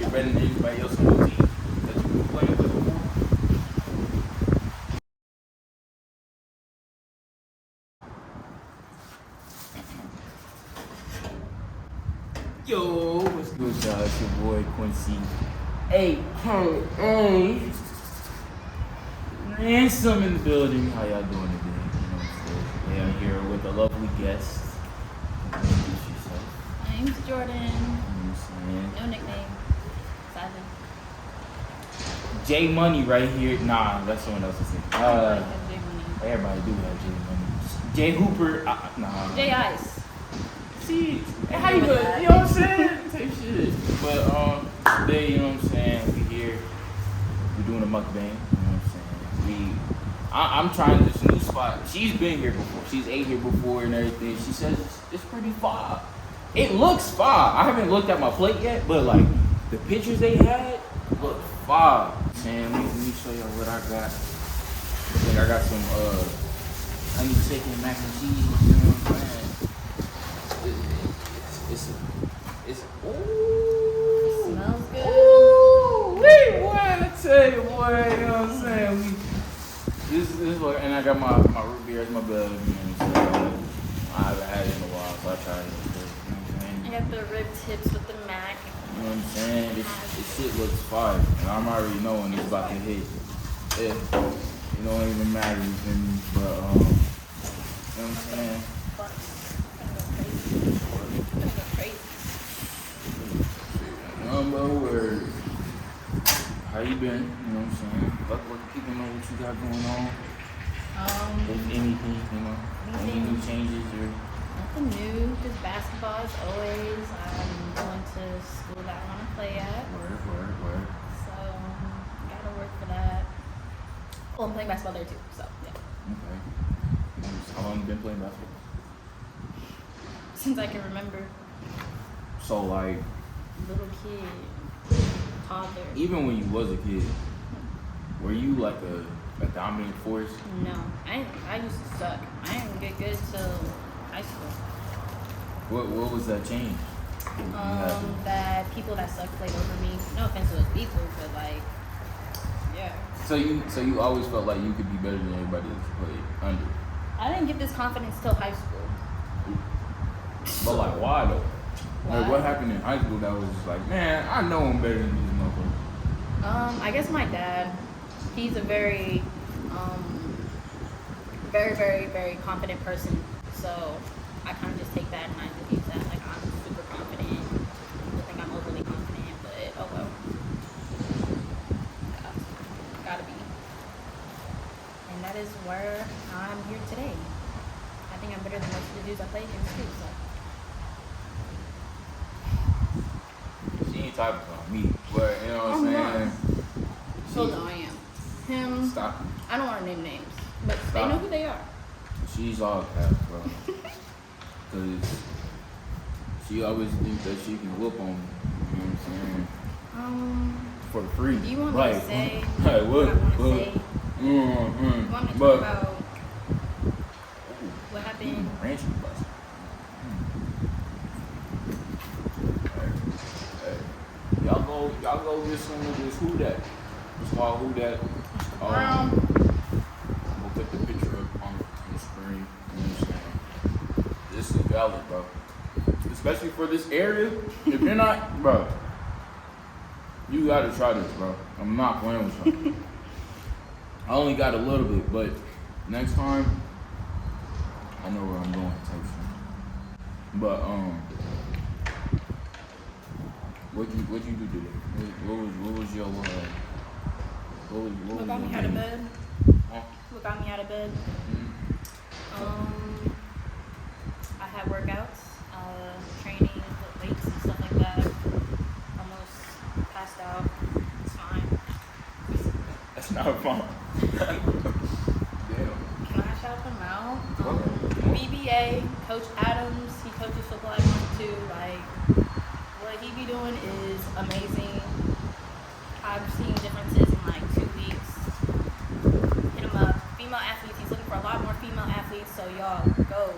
better than anybody else on your team that you been playing with before? Yo, what's good, y'all? It's your boy Quincy, aka Ransom in the building. How y'all doing today? You know what I'm saying? Yeah, I'm here with a lovely guest. Introduce yourself. My name's Jordan. You know what I'm saying? No nickname. Simon. J Money right here. Nah, that's someone else's name. Everybody has J Money. Everybody do have J Money. J Hooper. Nah. J Ice. See, how you doing? You know what I'm saying? Type shit. But today, you know what I'm saying? We here. We doing a mukbang. You know what I'm saying? I'm trying this new spot. She's been here before. She's ate here before and everything. She says it's pretty fire. It looks fire. I haven't looked at my plate yet, but like the pictures they had look fire. Man, let me show y'all what I got. I got some honey chicken mac and cheese. You know what I'm saying? It's ooh. Smells good. Ooh, wait, boy, I tell you, boy, you know what I'm saying? This like, and I got my root beer as my blood, you know what I'm saying? I haven't had it in a while, so I tried it. You know what I'm saying? I got the rib tips with the mac. You know what I'm saying? This shit looks fire, and I'm already knowing it's about to hit. Yeah, it don't even matter, you feel me? But you know what I'm saying? Word. How you been? You know what I'm saying? Let people know what you got going on. If anything, you know, any new changes or Nothing new, just basketball as always. I'm going to school that I want to play at. Word. So, gotta work for that. Well, I'm playing basketball there too, so yeah. Okay. How long you been playing basketball? Since I can remember. So like Little kid, toddler. even when you was a kid, were you like a dominant force? No, I used to suck. I didn't get good till high school. What was that change? That people that suck played over me. No offense to those people, but like, yeah. So you always felt like you could be better than everybody that you played under. I didn't get this confidence till high school. But like why though? Why? Like what happened in high school that was just like, man, I know I'm better than these motherfuckers. I guess my dad, he's a very, very, very, very confident person. So I kind of just take that and I just use that. Like I'm super confident. People think I'm overly confident, but oh well. Gotta be. And that is where I'm here today. I think I'm better than most of the dudes I play against too. So. She ain't talking about me, but you know what I'm saying? So no, I am. Him. Stop. I don't want to name names, but Stop. they know who they are. She's all cap, bro. Cause she always thinks that she can whoop on me. You know what I'm saying? For free. Do you want right. me to say Hey, what I want to say? You want me to talk about what happened? Ranch bus. Hey. Y'all go listen to this Who That. It's called Who That. I'm gonna put the picture up on the screen. You know what I'm saying? This is valid, bro. Especially for this area. If you're not, bro, you gotta try this, bro. I'm not playing with you. I only got a little bit, but next time, I know where I'm going type shit. But what you do today? What was your What got me out of bed? Huh? What got me out of bed? Mm-hmm. I had workouts, training, lift weights and stuff like that. Almost passed out. It's fine. That's not fun. Damn. Can I shout them out? Okay. BBA, Coach Adams, he coaches football at 1-2. Like, what he be doing is amazing. I've seen differences in like 2 weeks. Hit him up. Female athletes, he's looking for a lot more female athletes, so y'all go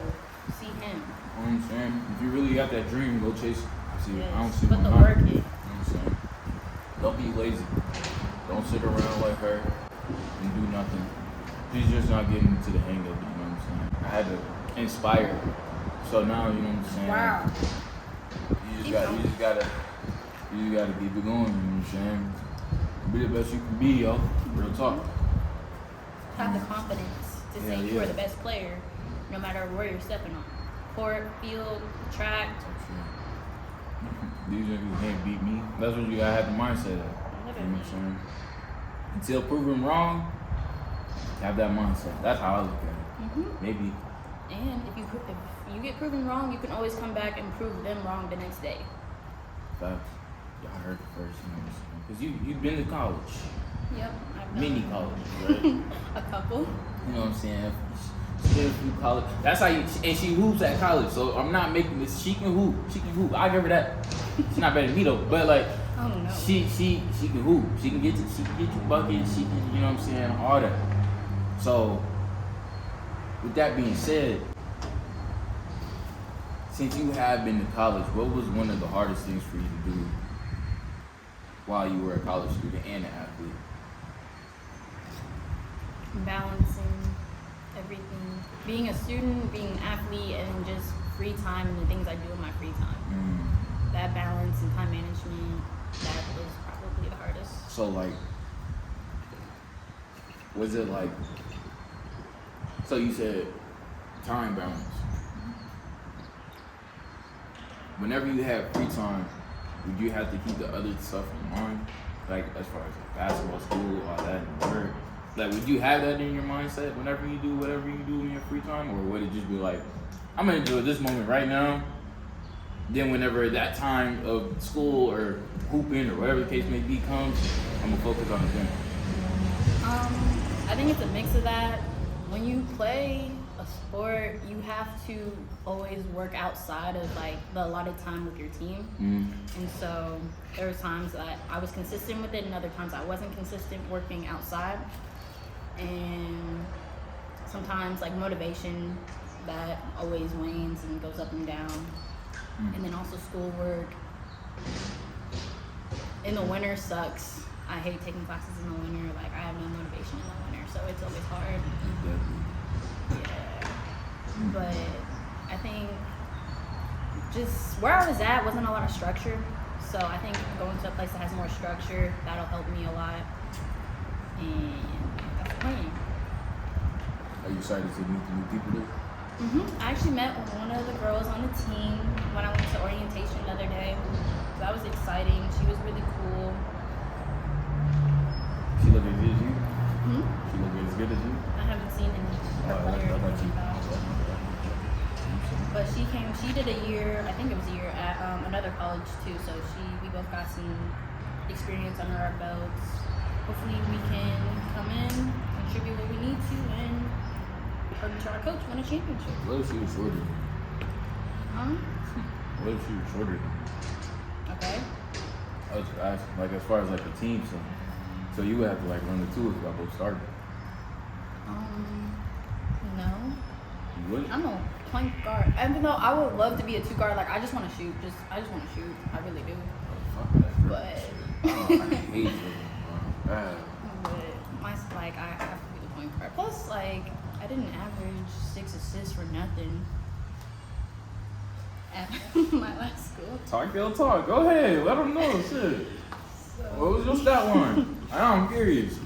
see him. You know what I'm saying? If you really got that dream, go chase it. See, Yes. I don't see Put why the not. work in. You know what I'm saying? lazy. Don't sit around like her and do nothing. She's just not getting to the hang of it, you know what I'm saying? I had to inspire her. So now, you know what I'm saying? Wow. You gotta keep it going, you know what I'm saying? Be the best you can be, yo. Real talk. Have the confidence to say you are the best player, no matter where you're stepping on. Court, field, track. These niggas can't beat me. That's what you gotta have the mindset of. You know what I'm saying? Until proven wrong, have that mindset. That's how I look at it. Mm-hmm. Maybe. And if you get proven wrong, you can always come back and prove them wrong the next day. Facts. Y'all heard it first, you know what I'm saying? Because you've been to college. Yep. I've done. Mini college, right? A couple. You know what I'm saying? She did a few college. That's how and she hoops at college. So I'm not making this. She can hoop. I give her that. She's not better than me though. But like, oh no. She can hoop. She can get you buckets. She can, you know what I'm saying, all that. So with that being said, since you have been to college, what was one of the hardest things for you to do while you were a college student and an athlete? Balancing everything. Being a student, being an athlete, and just free time and the things I do in my free time. That balance and time management, that was probably the hardest. So like, was it like, so you said time balance. Whenever you have free time, would you have to keep the other stuff in mind? Like as far as like basketball, school, all that, and work? Like would you have that in your mindset whenever you do whatever you do in your free time? Or would it just be like, I'm gonna enjoy this moment right now, then whenever that time of school or hooping or whatever the case may be comes, I'm gonna focus on it then? I think it's a mix of that. When you play a sport, you have to always work outside of like the allotted time with your team. And so there were times that I was consistent with it and other times I wasn't consistent working outside. And sometimes like motivation, that always wanes and goes up and down. And then also schoolwork. In the winter sucks. I hate taking classes in the winter. Like I have no motivation in the winter, so it's always hard. Yeah. But I think just where I was at wasn't a lot of structure. So I think going to a place that has more structure, that'll help me a lot. And that's the plan. Are you excited to meet the new people there? I actually met one of the girls on the team when I went to orientation the other day. So that was exciting. She was really cool. She look as good as you? She look as good as you? I haven't seen any her play or anything about it. But she did a year, I think it was a year at another college too. So we both got some experience under our belts. Hopefully we can come in, contribute what we need to, and to our coach win a championship. What if she was shorter than you? What if she was shorter than you? Okay. I was asking, like as far as like the team, so you would have to like run the two if y'all both started. No. You would? I'm a point guard. Even though I would love to be a two guard, like I just want to shoot. I just want to shoot. I really do. Oh, fuck that. But I hate it. but I have to be the point guard. Plus, like I didn't average 6 assists for nothing at my last school. Talk your talk. Go ahead. Let them know. Shit. So, What was your stat line? I'm curious.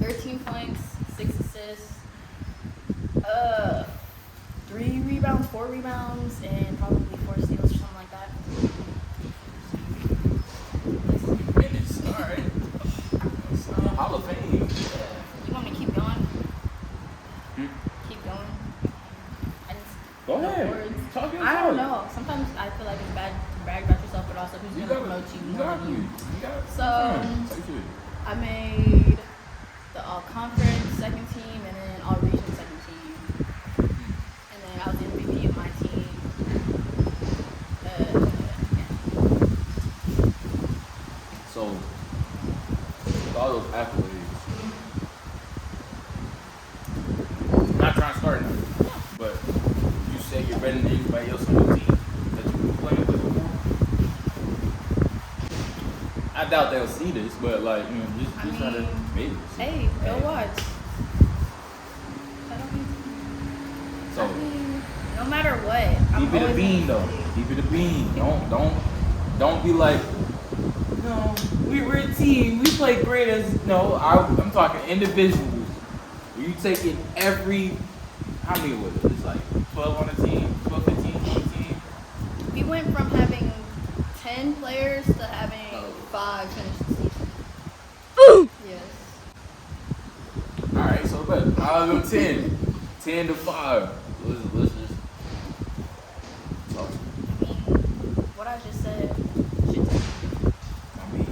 13 points, 6 assists, 3 rebounds, 4 rebounds, and probably 4 steals or something like that. Minutes. All right. Hall of Fame. You want me to keep going? Keep going? Go ahead. Words. Talk your I talk. don't know. Sometimes I feel like it's bad to brag about yourself, but also who's going to promote you more than you. So, I made the all-conference second team and then all-region second team. And then I was the MVP of my team. Yeah. So, with all those accolades, I'm not trying to start nothing, but you say you're better than anybody else on the team that you've been playing with before? I doubt they'll see this, but like, you know, just try to maybe. Hey, go watch. So no matter what, keep it a bean though. Keep it a bean. Don't be like, no, we're a team. We play great as no. I'm talking individuals. You taking every how many was it? It's like 12 on a team, 12, 15 on a team. We went from having 10 players to having 5 finish the season. Yes. All right, so but I'll go 10 to 5. Let's just talk. What I just said should tell you. I mean,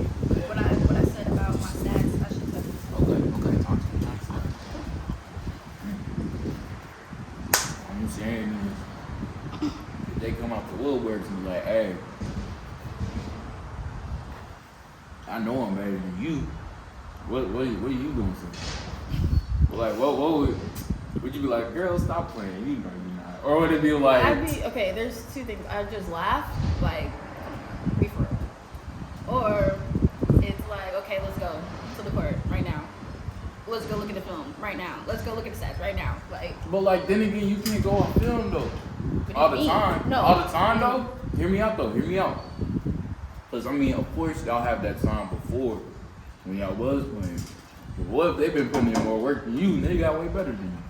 What I said about my stats, I should tell you. okay, talk to me. I'm saying is, if they come out the woodworks and be like, hey, I know I'm better than you. What are you gonna say? Like, what would you be like, girl, stop playing, you know you're not. Or would it be like okay, there's 2 things. I'd just laugh, like, be for real. Or it's like, okay, let's go to the court right now. Let's go look at the film right now. Let's go look at the stats right now. Like, but like then again, you can't go on film though. All the time. No. All the time though. Hear me out though. Hear me out. Cause I mean, of course y'all have that time before when y'all was playing. But what if they've been putting in more work than you and they got way better than you?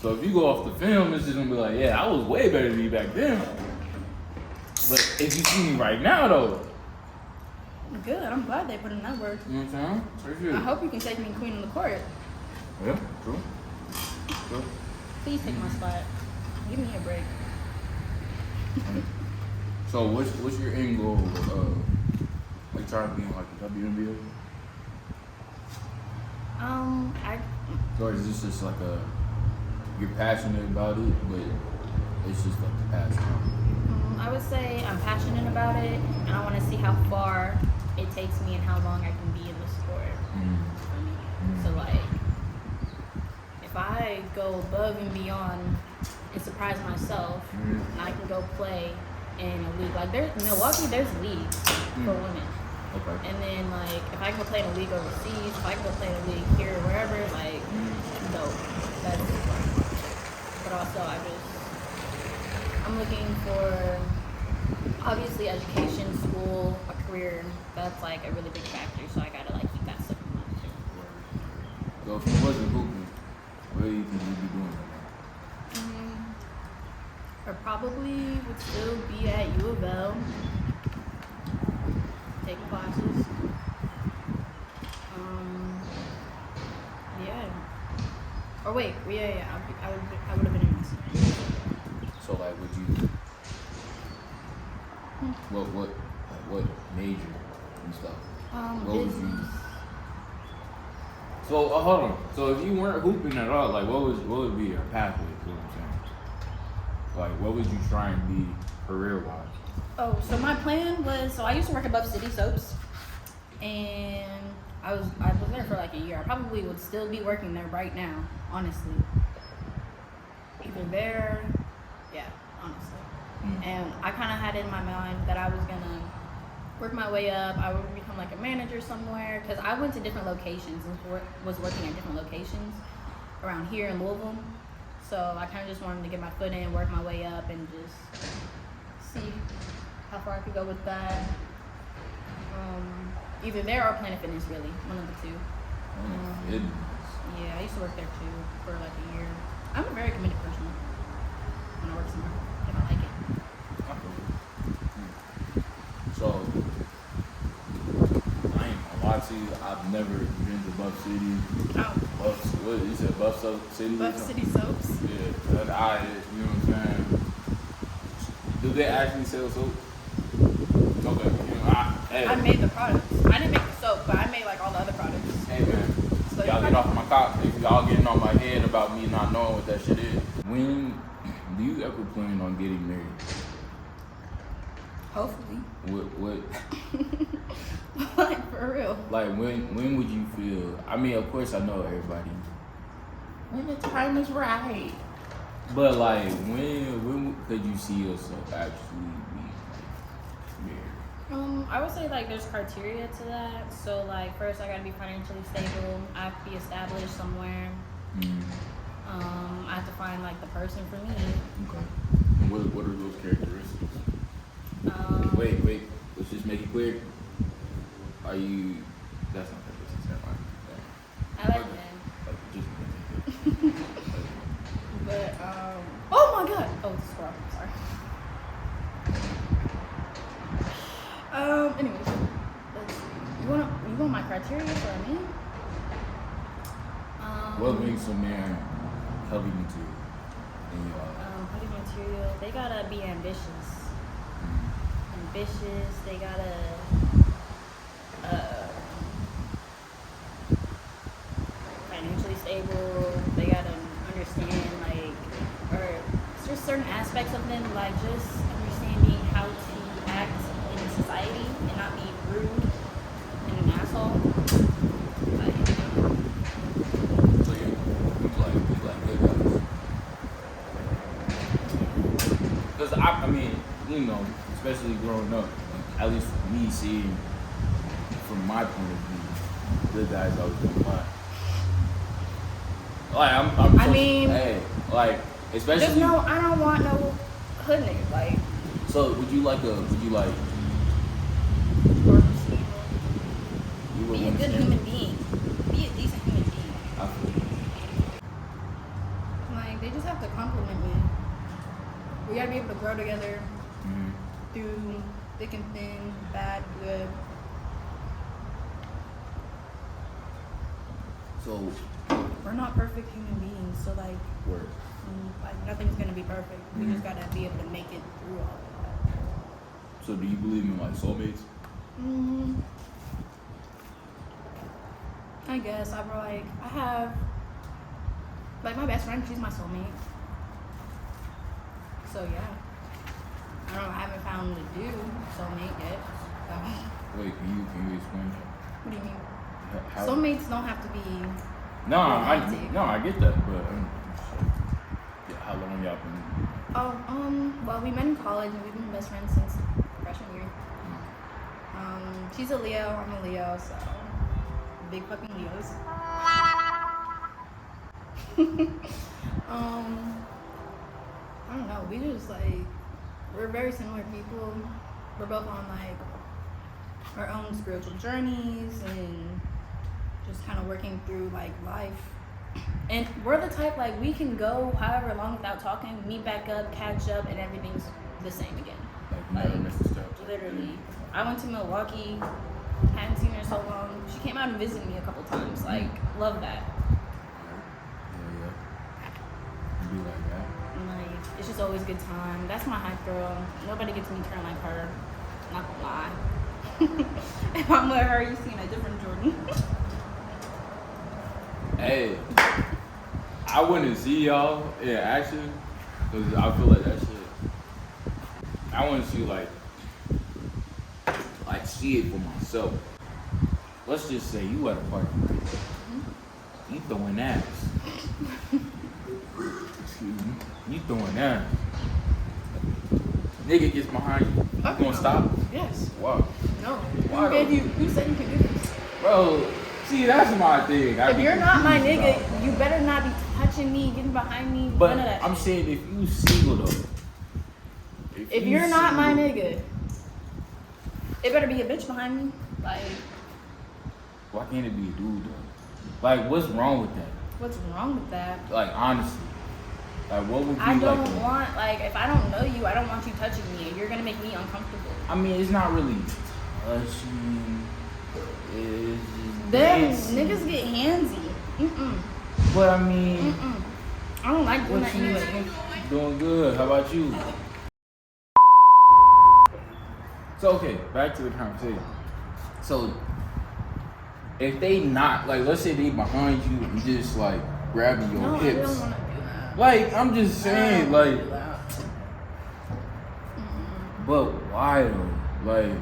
So if you go off the film, it's just gonna be like, yeah, I was way better than you back then. But if you see me right now though. good. I'm glad they put in that work. You know what I'm saying? For sure. I hope you can take me queen on the court. Yeah, true. Please take my spot. Give me a break. So what's your end goal? Like trying to be in like the WNBA? Or is this just like you're passionate about it, but it's just like the pastime? I would say I'm passionate about it, and I want to see how far it takes me and how long I can be in the sport. For me. So like, if I go above and beyond and surprise myself, I can go play in a league. Like Milwaukee, there's leagues for women. Okay. And then like, if I can go play in a league overseas, if I can go play in a league here or wherever, like, dope. But also I'm looking for obviously education, school, a career. That's like a really big factor. So I gotta like keep that stuff in mind too. So if you wasn't hooping, what do you think you'd be doing right now? I probably would still be at U of L, taking classes. Yeah. Or wait, yeah. I would have been in Mississippi. So like, would you? What major and stuff? What would you? So hold on. So if you weren't hooping at all, like what would be your pathway? You know what I'm saying? Like what would you try and be career wise? Oh, so my plan was, I used to work above City Soaps, and I was there for like a year. I probably would still be working there right now, honestly. Either there, yeah, honestly. And I kind of had in my mind that I was gonna work my way up. I would become like a manager somewhere, because I went to different locations and was working at different locations around here in Louisville. So I kind of just wanted to get my foot in, work my way up, and just see how far I could go with that. Either there or Planet Fitness, really, one of the two. Yeah, I used to work there too for like a year. I'm a very committed person when I work somewhere, if I like it. So, I ain't gonna lie to you, I've never been to Buff City. Oh. What you said, Buff City? Buff City Soaps? Yeah, you know what I'm saying? Do they actually sell soap? Okay, you know, I made the products. I didn't make the soap, but I made like all the other products. Hey man, So y'all get off my cock. Y'all getting on my head about me not knowing what that shit is. When do you ever plan on getting married? Hopefully. What? Like, for real. Like when would you feel? I mean, of course I know everybody. When the time is right. But like when could you see yourself actually be married? I would say like there's criteria to that. So like first I gotta be financially stable. I have to be established somewhere. I have to find like the person for me. Okay. And what are those characteristics? Wait. Let's just make it clear. Are you? That's not that business. Never mind. I like men. Just. But oh my god. Oh, squirrel. Sorry. Anyways, let's see. You want my criteria for a man? What makes a man healthy material in your eyes? Healthy material. They gotta be ambitious. Ambitious. They gotta financially stable. They gotta understand or just certain aspects of them, like just understanding how to act in society and not be rude and an asshole. So you like good guys? Because I mean, especially growing up, at least me seeing from my point of view, good guys always come by. Like especially. Just no, I don't want no hood nigga. Like. So would you like? Be a good human being. Be a decent human being. I feel you. Like they just have to compliment me. We gotta be able to grow together through thick and thin, bad, good. So we're not perfect human beings, so like nothing's gonna be perfect. We just gotta be able to make it through all of that. So do you believe in like soulmates? I guess I have like my best friend, she's my soulmate. So yeah. I haven't found the dude soulmate yet. So. Wait, can you explain? What do you mean? How? Soulmates don't have to be No, romantic. I get that, but how long y'all been? Well, we met in college and we've been best friends since freshman year. She's a Leo, I'm a Leo, so big fucking Leos. I don't know. We just we're very similar people. We're both on our own spiritual journeys and just kind of working through life. And we're the type we can go however long without talking, meet back up, catch up, and everything's the same again. Never miss a step. Literally. I went to Milwaukee, hadn't seen her so long. She came out and visited me a couple times. Love that. Yeah. You be like that. And it's just always a good time. That's my hype girl. Nobody gets me turned like her. Not gonna lie. If I'm with her, you're seeing a different Jordan. Hey, I wouldn't see y'all in action because I feel like that shit. I want to see see it for myself. Let's just say you at a party, you throwing ass. Excuse me, you throwing ass. Nigga gets behind you. You gonna stop? Yes. Wow. No. Why Who said you can do this? Bro, see, that's my thing. If you're not my nigga, you better not be touching me, getting behind me, but none of that. I'm saying if you single though. If you're not my nigga, it better be a bitch behind me. Why can't it be a dude though? What's wrong with that? What's wrong with that? Honestly. What would be I don't want, if I don't know you, I don't want you touching me. You're gonna make me uncomfortable. I mean, it's not really touching. It's just Them niggas get handsy. But I mean, I don't like doing that anyway. Doing good. How about you? So okay, back to the conversation. So if they not let's say they behind you and just grabbing your hips. I don't want to do that. I'm just saying, but why though?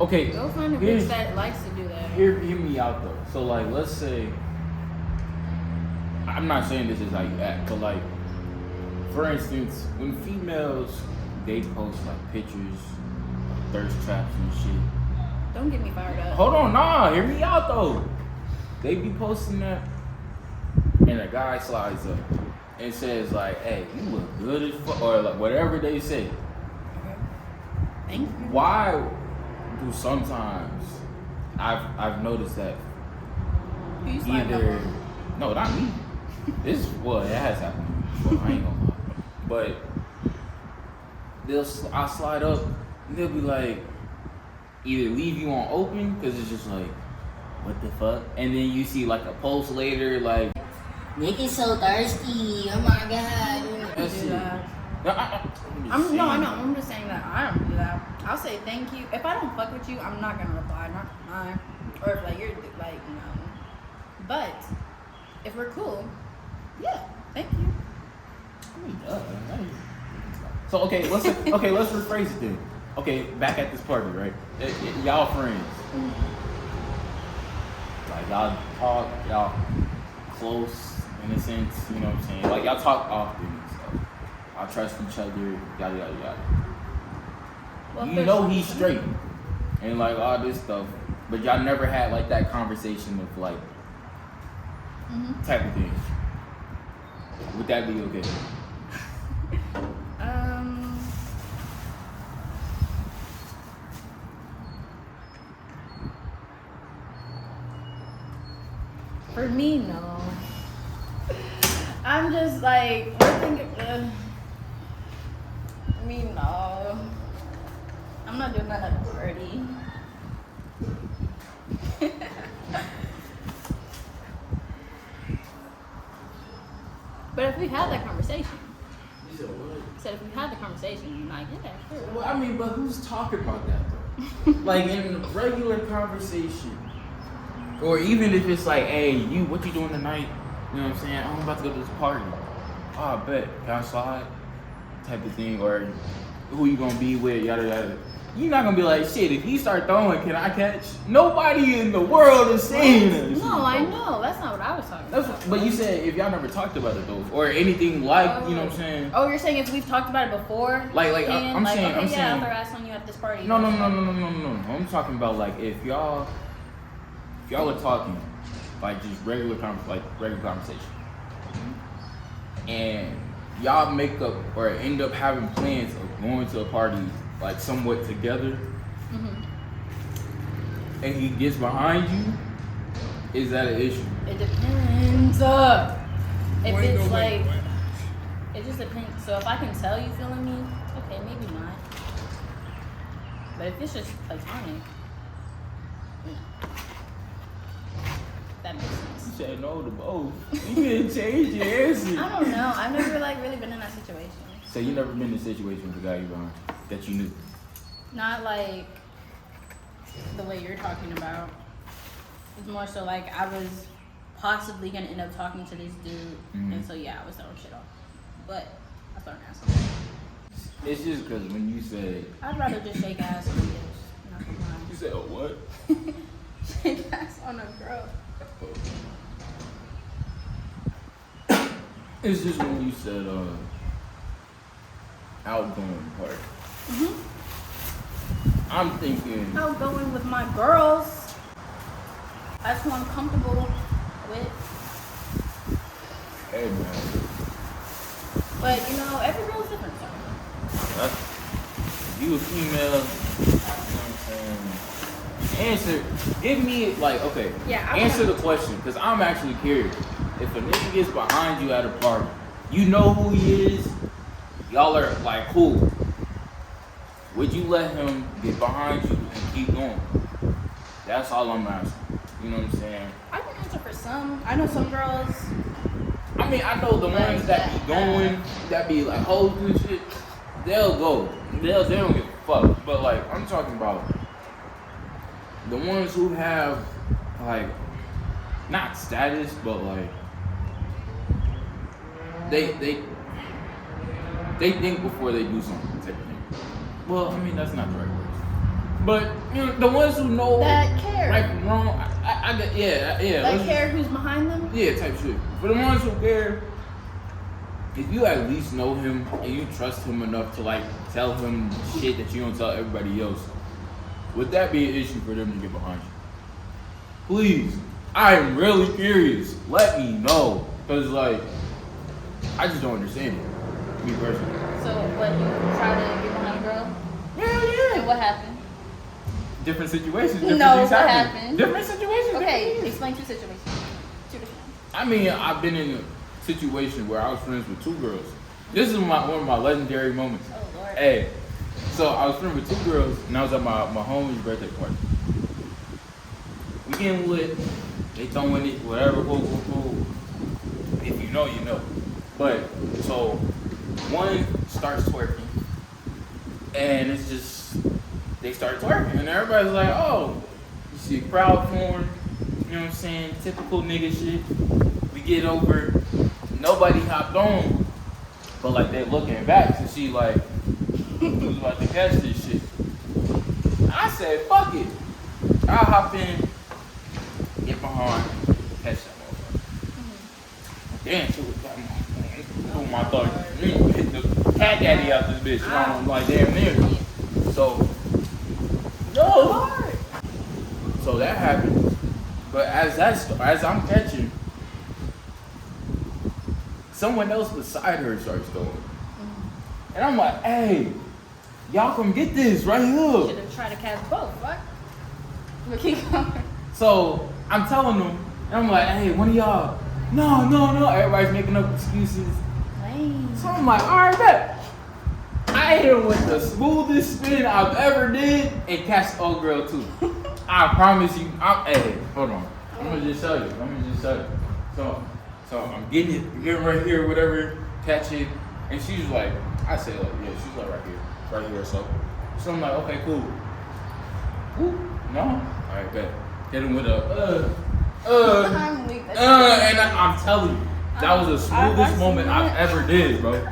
Okay. Go find a bitch that likes to do that. Hear me out though. So let's say, I'm not saying this is that, but for instance, when females they post pictures thirst traps and shit. Don't get me fired up. Hold on, nah, hear me out though. They be posting that, and a guy slides up and says like, "Hey, you look good as fuck," or like whatever they say. Okay. Thank you. Why do sometimes I've noticed that Who you sliding up either on? no, not me. This well, it has happened. Well, I ain't gonna lie, but I slide up, and they'll be like, either leave you on open because it's just like, what the fuck, and then you see like a post later like, Nick is so thirsty. Oh my god. that's Do it. that. No, I know. I'm just saying that I don't do that. I'll say thank you. If I don't fuck with you, I'm not gonna reply. I'm not gonna lie. Or if like you're like no. But if we're cool, yeah, thank you. So okay, let's rephrase it then. Okay, back at this party, right? Y'all friends. Like y'all talk, y'all close in a sense, you know what I'm saying? Like y'all talk often, so y'all trust each other, yada yada yada. Well, You know he's straight and like all this stuff, but y'all never had like that conversation of like type of thing. Would that be okay? For me, no. I'm just like, we're thinking, me, no. I'm not doing that at a party. But if we had that conversation, You said what? I said if we had the conversation, I'm like, yeah, sure. Well, I mean, but who's talking about that though? Like in a regular conversation, or even if it's like, hey, you, what you doing tonight? You know what I'm saying? I'm about to go to this party. Oh, I bet. Can I slide? Type of thing, or who you gonna be with? Yada yada. You're not gonna be like, shit. If you start throwing, can I catch? Nobody in the world is saying this. No, I know. That's not what I was talking about. But you said if y'all never talked about it though, or anything like, you know what I'm saying? Oh, you're saying if we've talked about it before? Like, I'm like, saying, okay, I'm yeah, saying. I'll throw ass on you at this party. No. I'm talking about like if y'all are talking, like just regular conversation, and y'all make up or end up having plans of going to a party like somewhat together, and he gets behind you, is that an issue? It depends. If it's like, it just depends. So if I can tell you feeling me, okay, maybe not. But if it's just platonic, that makes sense. You said no to both. You didn't change your answer. I don't know. I've never like really been in that situation. So you never been in a situation with a guy you behind that you knew? Not like the way you're talking about. It's more so like I was possibly gonna end up talking to this dude, and so yeah, I was throwing shit off. But I thrown ass on him. It's just because when you said I'd rather just shake ass on a bitch. Not gonna lie. you said a what? Shake ass on a girl. It's just when you said outgoing part. I'm thinking Outgoing with my girls. That's who I'm comfortable with. hey man, But you know, every girl's different. So. if you a female, you know what I'm saying? Answer, give me like okay. Yeah, I answer wanna- the question because I'm actually curious. If a nigga gets behind you at a party, you know who he is. Y'all are like cool. Would you let him get behind you and keep going? That's all I'm asking. You know what I'm saying? I can answer for some. I know some girls. I mean, I know the ones that be going, that be like hoes and shit. They'll go. They don't give a fuck. But like, I'm talking about the ones who have like not status, but like they think before they do something. Type of thing. Well, I mean that's not the right word. But you know, the ones who know That care. right from wrong, I get yeah. That let's- care who's behind them. Yeah, type shit. For the ones who care, if you at least know him and you trust him enough to like tell him shit that you don't tell everybody else, would that be an issue for them to get behind you? Please, I am really curious. Let me know, cause like, I just don't understand it. Me personally. So what, you try to get behind a girl? Hell yeah. And what happened? Different situations. Different No, things what happen. happened? Different situations. Okay, different things. explain two situations. Two different ones. I mean, I've been in a situation where I was friends with two girls. This is one of my legendary moments. Oh, Lord. Hey, so I was friends with two girls, and I was at my homie's birthday party. We getting lit, they throwing it, whatever, cool. If you know, you know. But, so, one starts twerking, and it's just, they start twerking, and everybody's like, oh, you see a crowd form, you know what I'm saying, typical nigga shit. We get over, nobody hopped on, but like they looking back to see like, who's about to catch this shit. I said, fuck it. I hop in, get behind, catch that motherfucker. Damn, she was that motherfucker. Who my thought? Hit the cat daddy out this bitch. You know, I'm like, damn near. So, no. So that happened. But as I'm catching, someone else beside her starts going. And I'm like, hey, y'all come get this right here. Should have tried to catch both, right? But keep going. So I'm telling them, and I'm like, hey, one of y'all, no. Everybody's making up excuses. Lame. So I'm like, all right, bet. I hit him with the smoothest spin I've ever did and catch the old girl too. I promise you. Hey, hold on. I'm gonna just show you. So I'm getting right here, whatever, catch it, and she's like, I say like, yeah, she's like right here. So I'm like, okay, cool. Ooh, no, all right, bet. Hit him with a and I'm telling you, that was the smoothest moment I've ever did, bro.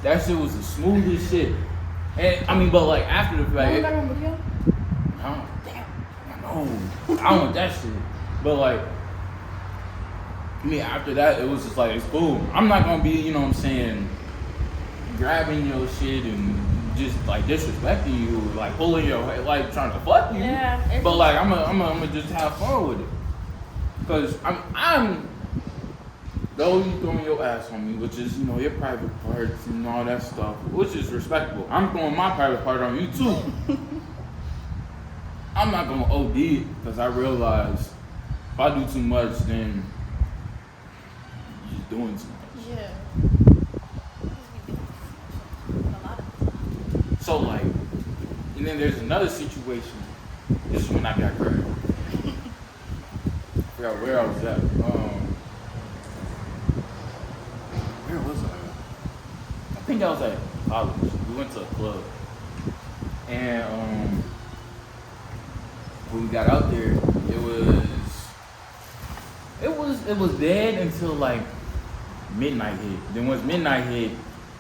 That shit was the smoothest shit. And I mean, but like after the fact, got on video? no, damn, no, I don't want that shit. But like, I mean, after that, it was just like, it's cool. I'm not gonna be, you know what I'm saying, grabbing your shit and just like disrespecting you, like pulling your hair, like trying to fuck you. Yeah. But like, I'm gonna just have fun with it. Cause I'm though you throwing your ass on me, which is, you know, your private parts and all that stuff, which is respectable. I'm throwing my private part on you too. I'm not gonna OD it because I realize if I do too much, then you're just doing too much. Yeah. So like, and then there's another situation. This is when I got hurt. I forgot where I was at. Where was I? I think I was at college. We went to a club, and when we got out there, it was dead until like midnight hit. Then once midnight hit,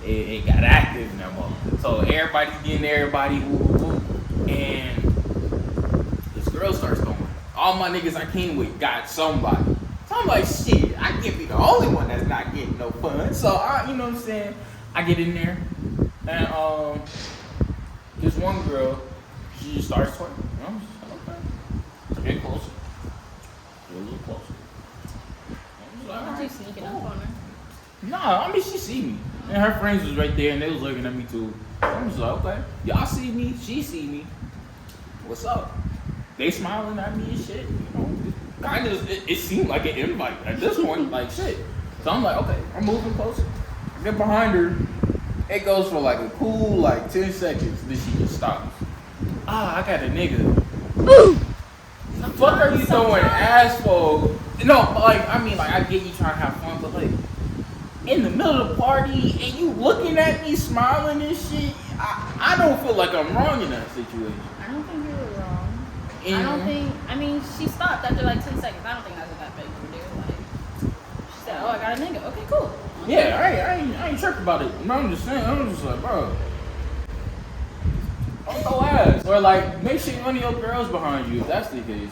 it got active in that moment. So everybody's getting everybody, and this girl starts going. All my niggas I came with got somebody. So I'm like, shit, I can't be the only one that's not getting no fun. So you know what I'm saying? I get in there, and this one girl, she just starts twerking. You know? I'm just like, okay, get closer, get a little closer. I'm just like, all Aren't you right, sneaking cool. up on her? Nah, I mean, she see me. And her friends was right there, and they was looking at me too. I'm just like, okay, y'all see me, she see me. What's up? They smiling at me and shit, you know. Kind of, it seemed like an invite at this point, like shit. So I'm like, okay, I'm moving closer. I get behind her. It goes for like a cool, like 10 seconds, then she just stops. I got a nigga. The fuck are you throwing ass for? No, like, I mean, like, I get you trying to have fun, but like, in the middle of the party, and you looking at me smiling and shit, I don't feel like I'm wrong in that situation. I don't think you were wrong. And I don't think, I mean, she stopped after like 10 seconds. I don't think that's what that bitch would do. Like, she said, oh, I got a nigga. Okay, cool. Yeah, I ain't tripping about it. No, I'm just saying, I'm just like, bro, don't throw ass. Or like, make sure one of your girls behind you if that's the case.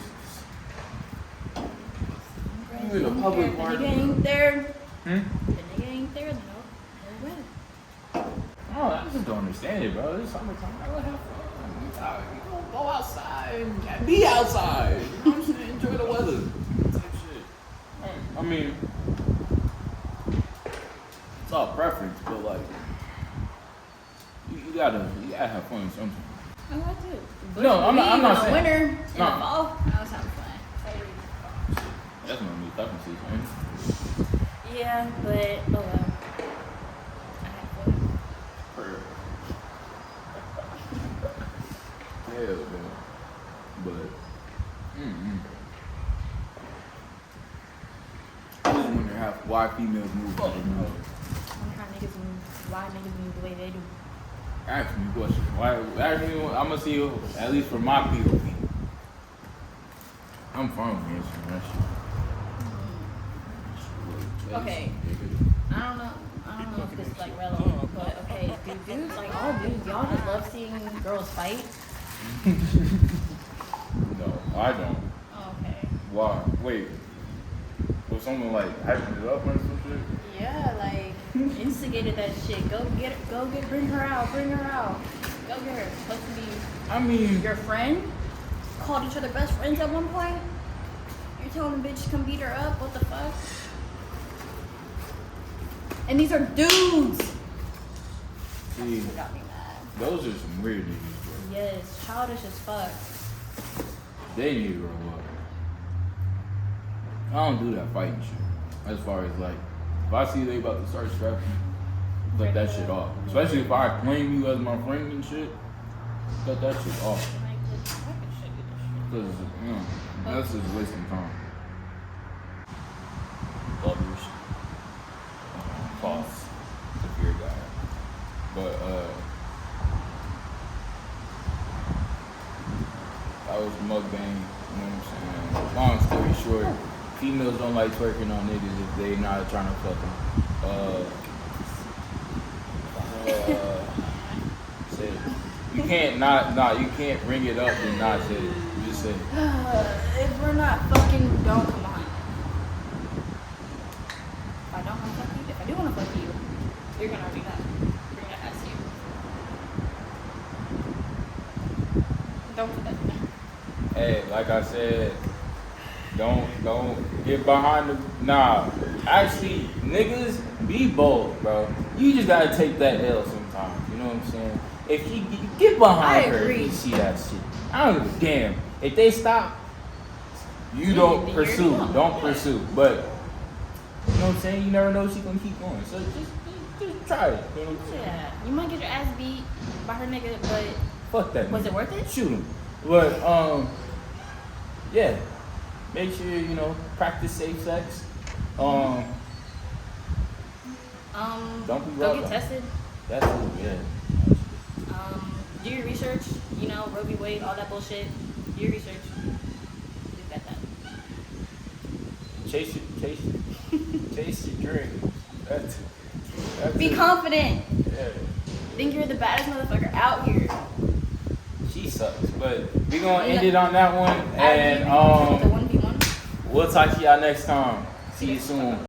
You in a public The party. nigga ain't there. Hmm? The nigga ain't there, no way. Oh, I just don't understand it, bro. It's summertime. I would have fun. outside. You know, go outside and be outside. You know what I'm saying? Enjoy the weather. Type shit. I mean, it's all preference, but like, you gotta have fun sometimes. I like to. No, I'm not saying. Winter, in the No. fall, I was having fun. That's gonna be tough season. Yeah, but oh well. I had fun. Hell, man. But, I just wonder why females move like they move. I wonder how niggas move. Why niggas move the way they do. Ask me a question. Why? Ask me. I'm gonna see you, at least for my POV. I'm from answering that shit. Okay. I don't know if this is like relevant, but okay, dudes, like all dudes, y'all just love seeing girls fight. No, I don't. Okay. Why? Wait. Was someone like hyping it up or some shit? Yeah, like instigated that shit. Go get bring her out. Go get her. Supposed to be I mean, your friend. Called each other best friends at one point. You're telling the bitch to come beat her up. What the fuck? And these are dudes. see, That got me mad. those are some weird niggas, bro. Yes, childish as fuck. They need to grow up. I don't do that fighting shit. As far as like, if I see they about to start scrapping, cut that shit off. Especially if I claim you as my friend and shit, cut that shit off. Because, you know, that's just wasting time. Love your shit. Pause. If you're a guy. But, that was mukbang, you know what I'm saying? Long story short, females don't like twerking on niggas if they not trying to fuck them. Say it. You can't you can't bring it up and not say it. You just say it. If we're not fucking, don't come on. If I don't want to fuck you, if I do want to fuck you, you're gonna already know. Bring that ass to you. Don't put that in there. Hey, like I said, don't get behind the actually, niggas, be bold, bro. You just gotta take that L sometimes. You know what I'm saying? If you get behind her, agree. if you see that shit. I don't give a damn. If they stop, you don't then pursue. you're the Don't one. pursue. But you know what I'm saying? You never know if she's gonna keep going. So just try it. You know what I'm saying? Yeah, you might get your ass beat by her nigga, but Fuck that. was nigga. it worth it? Shoot him. But yeah. Make sure you know practice safe sex. Don't be go rough. get tested. That's it, yeah. Do your research. You know, Roe v. Wade, all that bullshit. Do your research. Leave that. Chase your dreams. That's Be it. confident. Yeah. Think you're the baddest motherfucker out here. She sucks. But we gonna end it on that one. And The 1v1. we'll talk to y'all next time. See you soon.